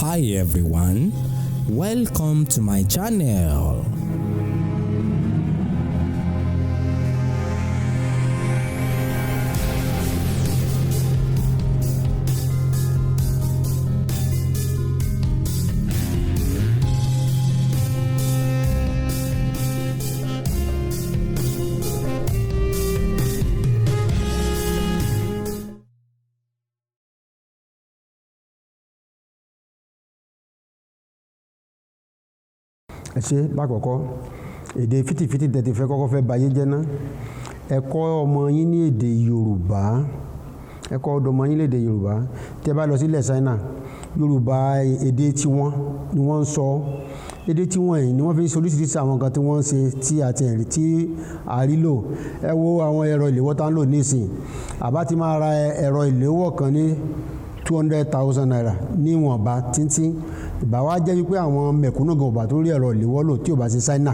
Hi everyone, welcome to my channel. Ẹ ṣe lákọ̀ọ́kọ́ èdè fìtìfìtì tẹ́ ti fẹ́ kọ́kọ́ fẹ́ bayé jẹ́ ná ẹ kọ́ ọmọ yín ní èdè Yorùbá ẹ kọ́ ọmọ yín ní èdè Yorùbá tí ẹ bá lọ sílẹ̀ Ṣáínà Yorùbá èdè tiwọn ni wọ́n ń sọ èdè tiwọn yìí ni wọ́n fi ń soríṣiríṣi àwọn nǹkan tí wọ́n ń ṣe tí a ti rí tí a rí lò ẹ wo àwọn ẹ̀rọ ìléwọ́ tá ń lò nísìn àbá ti máa ra ẹ̀rọ ìléwọ́ kan ní 200,000 naira níwọ̀nba tíntín ìbá wa jẹ́ wípé àwọn mẹ̀kúnnù gan ọba tó rí ẹ̀rọ ìléwọ́ lò tí ò bá ṣe Ṣáínà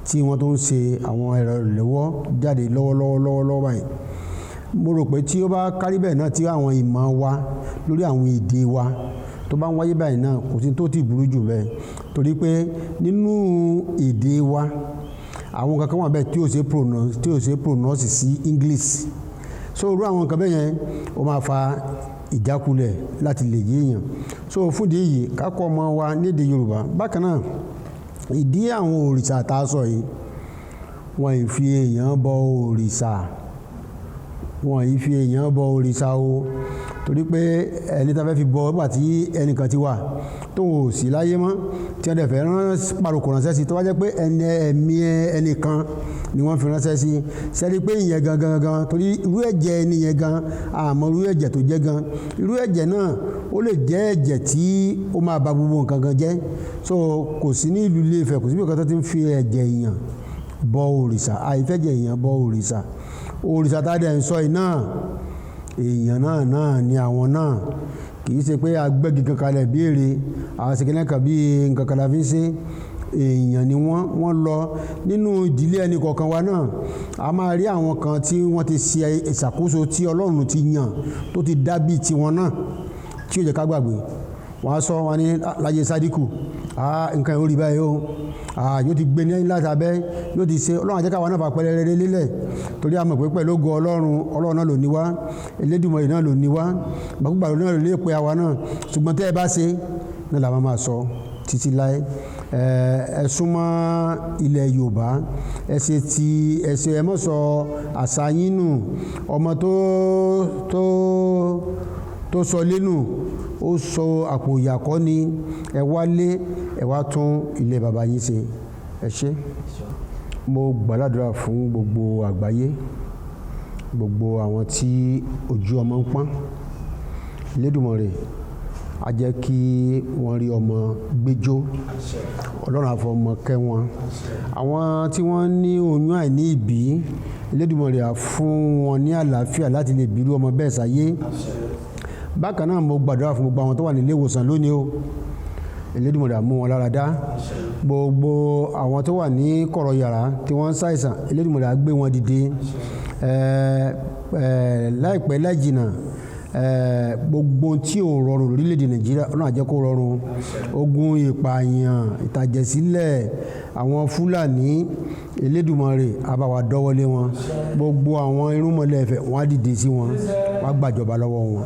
tí wọ́n tó ń ṣe àwọn ẹ̀rọ ìléwọ́ jáde lọ́wọ́lọ́wọ́ báyìí mo rò pé tí ó bá kárí bẹ́ẹ̀ náà tí àwọn ìmọ̀ wa lórí àwọn èdè wa tó bá ń wáyé báyìí náà kò sí tó ti burú jù bẹ́ẹ̀ torí pé nínú èdè wa àwọn kankan wà bẹ́ẹ̀ tí ò ṣe pronounce sí English so irú àwọn nǹkan bẹ́ẹ̀ yẹn ó máa fa ìjákulẹ̀ láti lè yéèyàn so fún ìdí èyí kákọ́ ọmọ wa nídìí Yorùbá bákan náà ìdí àwọn òrìṣà tá a sọ yìí wọ́n ì fi èèyàn bọ òrìṣà wọ́n ì fi èèyàn bọ òrìṣà o torí pé ẹni tá fẹ́ fi bọ nígbà tí ẹnìkan ti wà tó ò sí láyé mọ́ tí wọ́n dẹ̀ fẹ́ pàrokò ránṣẹ́ sí tó wá jẹ́ pé ẹ̀mí ẹnìkan ni wọ́n fi ránṣẹ́ sí sẹ́ni pé ìyẹn gangan torí irú ẹ̀jẹ̀ ẹni yẹn gan àmọ́ irú ẹ̀jẹ̀ tó jẹ́ gan irú ẹ̀jẹ̀ náà ó lè jẹ́ ẹ̀jẹ̀ tí ó máa ba gbogbo nǹkan gan jẹ́ so kò sí ní ìlú Ilé-Ifẹ̀ kò sí bí nǹkan tó ti ń fi ẹ̀jẹ̀ èèyàn bọ òrìṣà àìfẹ́jẹ̀ èèyàn bọ òrìṣà tá a dẹ̀ ń sọ yìí náà èèyàn náà ni àwọn náà kì í ṣe pé agbẹ́gi kankan lẹ̀ béèrè àwọn ṣèkínlẹ̀ kan bí nǹkan kan la fi ń ṣe èèyàn ni wọ́n lọ nínú ìdílé ẹnì kọ̀ọ̀kan wa náà a máa rí àwọn kan tí wọ́n ti ṣe ìṣàkóso tí Ọlọ́run ti yàn tó ti dá bí tiwọn náà tí ó jẹ́ ká gbàgbé wọ́n á sọ wọn ní láyé Sádíkù nǹkan ìhórí báyìí o yóò ti gbé ní láti abẹ́ yóò ti ṣe Ọlọ́run àjẹká wa náà fà pẹ́lẹ́rẹ́ lélẹ̀ torí a mọ̀ pé pẹ̀lú ògo Ọlọ́run náà ló ní wá Elédùmarè náà ló ní wá gbàgbà náà ló lè pe àwa náà ṣùgbọ́n tẹ́ ẹ bá ṣe náà làwọn máa sọ títí láé ẹ súnmọ́ ilẹ̀ Yorùbá ẹ ṣe ẹ mọ̀ sọ àṣà yín nù ọmọ tó sọ lẹ́nu ó sọ àpò ìyàkọ́ ni ẹ wálé ẹ wá tún ilé bàbá yín ṣe ẹ ṣé mo gbàdúrà fún gbogbo àgbáyé gbogbo àwọn tí ojú ọmọ ń pọ́n Elédùmarè a jẹ́ kí wọ́n rí ọmọ gbẹ́jọ́ Ọlọ́run àfọmọ kẹ́ wọn àwọn tí wọ́n ní oyún àìní ìbí Elédùmarè á fún wọn ní àlàáfíà láti lè bí irú ọmọ bẹ́ẹ̀ sáyé bákan náà mo gbàdúrà fún gbogbo àwọn tó wà nílé ìwòsàn lónìí o Elédùmarè á mú wọn lára dá gbogbo àwọn tó wà ní kọ̀rọ̀ yàrá tí wọ́n ń ṣàìsàn Elédùmarè á gbé wọn dìde láìpẹ́ láìjìnà gbogbo tí ò rọrùn lórílẹ̀‐èdè Nàìjíríà Ọlọ́run á jẹ́ kó rọrùn ogun ìpààyàn ìtàjẹ̀sílẹ̀ àwọn Fúlàní Elédùmarè á bá wa dọ́wọ́lé wọn gbogbo àwọn irúnmọlẹ̀ Ifẹ̀ wọ́n á dìde sí wọn wọ́n á gbàjọba lọ́wọ́ wọn